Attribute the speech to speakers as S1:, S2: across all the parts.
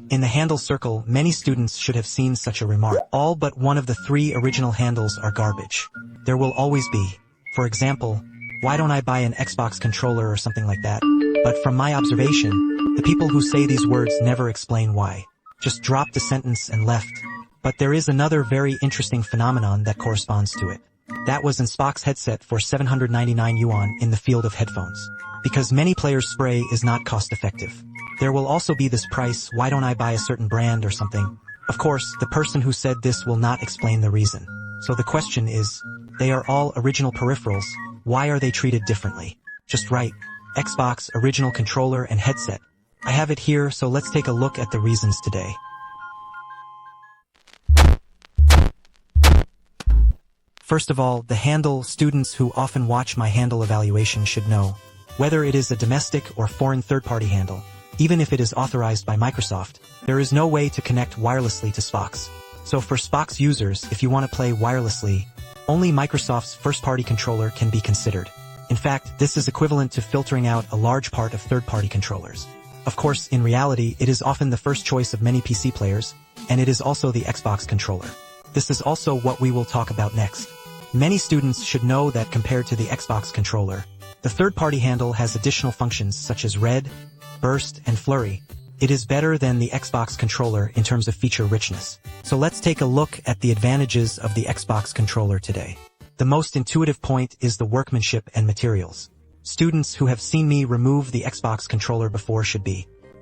S1: In the handle circle, many students should have seen such a remark. All but one of the 3 original handles are garbage. There will always be. For example, why don't I buy an Xbox controller or something like that? But from my observation, the people who say these words never explain why. Just dropped the sentence and left. But there is another very interesting phenomenon that corresponds to it. That was in Spock's headset for 799 yuan in the field of headphones. Because many players' spray is not cost-effective. There will also be this price, why don't I buy a certain brand or something? Of course, the person who said this will not explain the reason. So the question is, they are all original peripherals, why are they treated differently? Just right. Xbox original controller and headset. I have it here, so let's take a look at the reasons today. First of all, the handle. Students who often watch my handle evaluation should know. Whether it is a domestic or foreign third-party handle, even if it is authorized by Microsoft, there is no way to connect wirelessly to Spox. So for Spox users, if you want to play wirelessly, only Microsoft's first-party controller can be considered. In fact, this is equivalent to filtering out a large part of third-party controllers. Of course, in reality, it is often the first choice of many PC players, and it is also the Xbox controller. This is also what we will talk about next. Many students should know that compared to the Xbox controller, the third-party handle has additional functions such as read, burst, and flurry. It is better than the Xbox controller in terms of feature richness. So let's take a look at the advantages of the Xbox controller today. The most intuitive point is the workmanship and materials. Students who have seen me remove the Xbox controller before should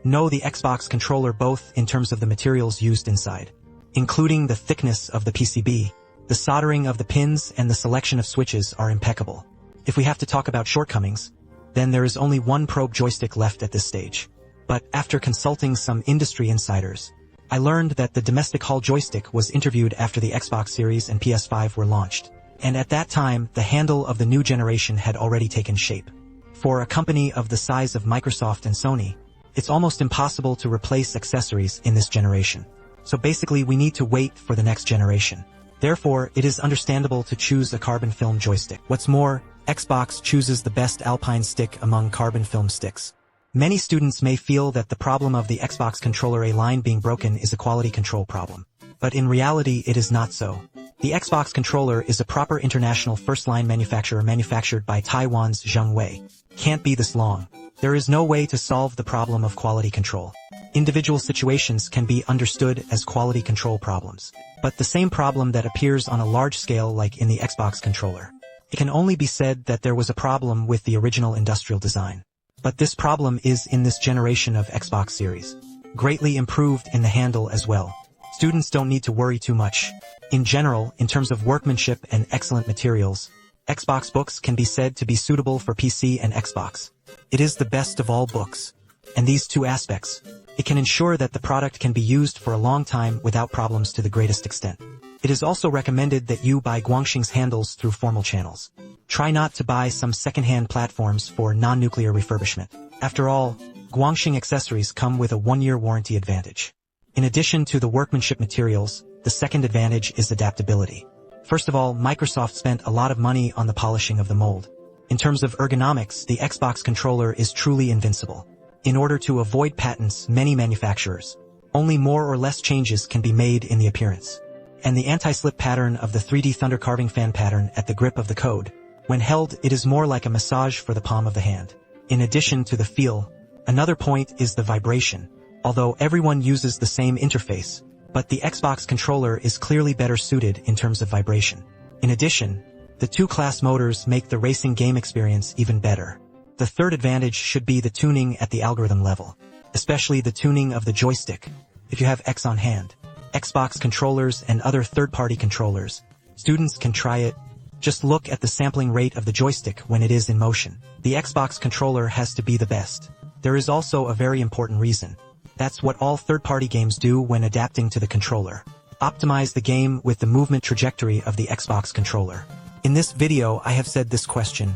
S1: know the Xbox controller both in terms of the materials used inside, including the thickness of the PCB, the soldering of the pins, and the selection of switches are impeccable. If we have to talk about shortcomings, then there is only one probe joystick left at this stage. But after consulting some industry insiders, I learned that the domestic hall joystick was interviewed after the Xbox Series and PS5 were launched. And at that time, the handle of the new generation had already taken shape. For a company of the size of Microsoft and Sony, it's almost impossible to replace accessories in this generation. So basically we need to wait for the next generation. Therefore, it is understandable to choose a carbon film joystick. What's more, Xbox chooses the best Alpine stick among carbon film sticks. Many students may feel that the problem of the Xbox controller A line being broken is a quality control problem. But in reality, it is not so. The Xbox controller is a proper international first-line manufacturer manufactured by Taiwan's Zhongwei. Can't be this long. There is no way to solve the problem of quality control. Individual situations can be understood as quality control problems. But the same problem that appears on a large scale like in the Xbox controller. It can only be said that there was a problem with the original industrial design. But this problem is in this generation of Xbox Series. Greatly improved in the handle as well. Students don't need to worry too much. In general, in terms of workmanship and excellent materials, Xbox books can be said to be suitable for PC and Xbox. It is the best of all books. And these two aspects, it can ensure that the product can be used for a long time without problems to the greatest extent. It is also recommended that you buy Guangxing's handles through formal channels. Try not to buy some second-hand platforms for non-nuclear refurbishment. After all, Guangxing accessories come with a 1-year warranty advantage. In addition to the workmanship materials, the second advantage is adaptability. First of all, Microsoft spent a lot of money on the polishing of the mold. In terms of ergonomics, the Xbox controller is truly invincible. In order to avoid patents, many manufacturers, only more or less changes can be made in the appearance. And the anti-slip pattern of the 3D Thunder carving fan pattern at the grip of the code. When held, it is more like a massage for the palm of the hand. In addition to the feel, another point is the vibration. Although everyone uses the same interface, but the Xbox controller is clearly better suited in terms of vibration. In addition, the 2-class motors make the racing game experience even better. The third advantage should be the tuning at the algorithm level, especially the tuning of the joystick. If you have X on hand, Xbox controllers and other third-party controllers, students can try it. Just look at the sampling rate of the joystick when it is in motion. The Xbox controller has to be the best. There is also a very important reason. That's what all third-party games do when adapting to the controller. Optimize the game with the movement trajectory of the Xbox controller. In this video, I have said this question.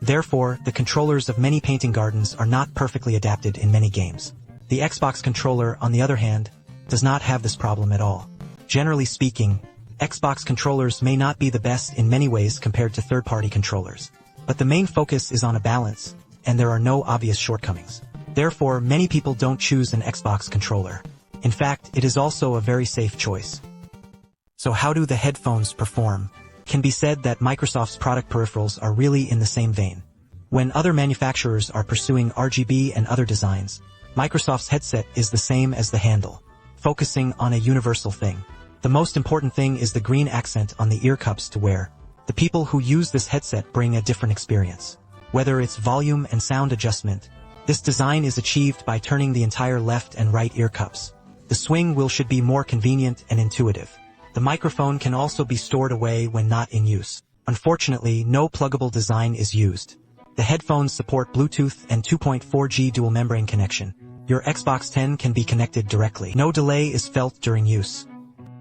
S1: Therefore, the controllers of many painting gardens are not perfectly adapted in many games. The Xbox controller, on the other hand, does not have this problem at all. Generally speaking, Xbox controllers may not be the best in many ways compared to third-party controllers. But the main focus is on a balance, and there are no obvious shortcomings. Therefore, many people don't choose an Xbox controller. In fact, it is also a very safe choice. So how do the headphones perform? Can be said that Microsoft's product peripherals are really in the same vein. When other manufacturers are pursuing RGB and other designs, Microsoft's headset is the same as the handle, focusing on a universal thing. The most important thing is the green accent on the ear cups to wear. The people who use this headset bring a different experience. Whether it's volume and sound adjustment, this design is achieved by turning the entire left and right ear cups. The swing wheel should be more convenient and intuitive. The microphone can also be stored away when not in use. Unfortunately, no pluggable design is used. The headphones support Bluetooth and 2.4G dual membrane connection. Your Xbox 10 can be connected directly. No delay is felt during use.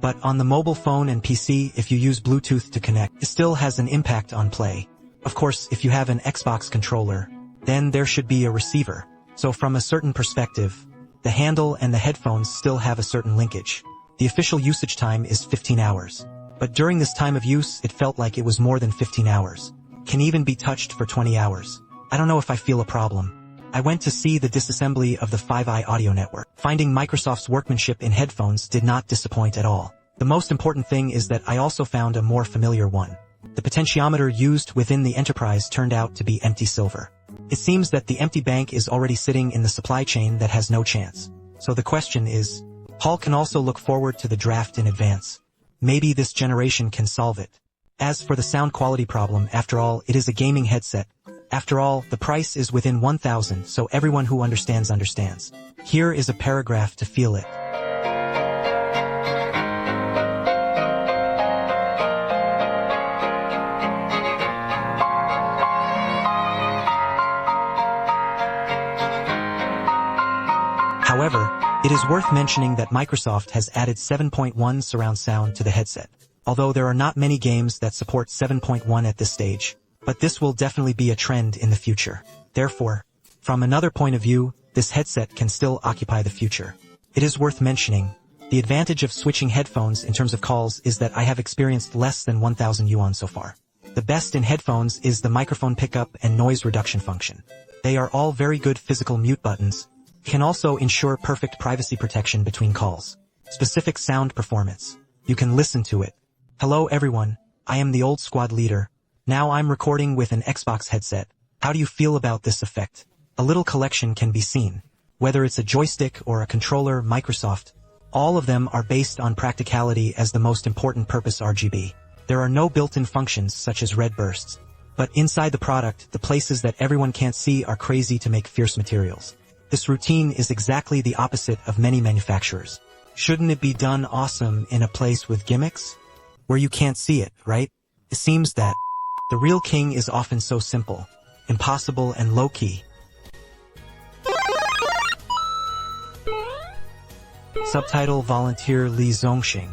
S1: But on the mobile phone and PC, if you use Bluetooth to connect, it still has an impact on play. Of course, if you have an Xbox controller, then there should be a receiver. So from a certain perspective, the handle and the headphones still have a certain linkage. The official usage time is 15 hours. But during this time of use, it felt like it was more than 15 hours. Can even be touched for 20 hours. I don't know if I feel a problem. I went to see the disassembly of the 5i audio network. Finding Microsoft's workmanship in headphones did not disappoint at all. The most important thing is that I also found a more familiar one. The potentiometer used within the Enterprise turned out to be empty silver. It seems that the empty bank is already sitting in the supply chain that has no chance. So the question is, Hall can also look forward to the draft in advance. Maybe this generation can solve it. As for the sound quality problem, after all, it is a gaming headset. After all, the price is within 1,000, so everyone who understands understands. Here is a paragraph to feel it. However, it is worth mentioning that Microsoft has added 7.1 surround sound to the headset. Although there are not many games that support 7.1 at this stage, but this will definitely be a trend in the future. Therefore, from another point of view, this headset can still occupy the future. It is worth mentioning, the advantage of switching headphones in terms of calls is that I have experienced less than 1,000 yuan so far. The best in headphones is the microphone pickup and noise reduction function. They are all very good physical mute buttons, can also ensure perfect privacy protection between calls. Specific sound performance. You can listen to it. Hello everyone, I am the old squad leader. Now I'm recording with an Xbox headset. How do you feel about this effect? A little collection can be seen. Whether it's a joystick or a controller, Microsoft, all of them are based on practicality as the most important purpose RGB. There are no built-in functions such as red bursts. But inside the product, the places that everyone can't see are crazy to make fierce materials. This routine is exactly the opposite of many manufacturers. Shouldn't it be done awesome in a place with gimmicks? Where you can't see it, right? It seems that the real king is often so simple, impossible and low-key. Subtitle Volunteer Li Zongxing.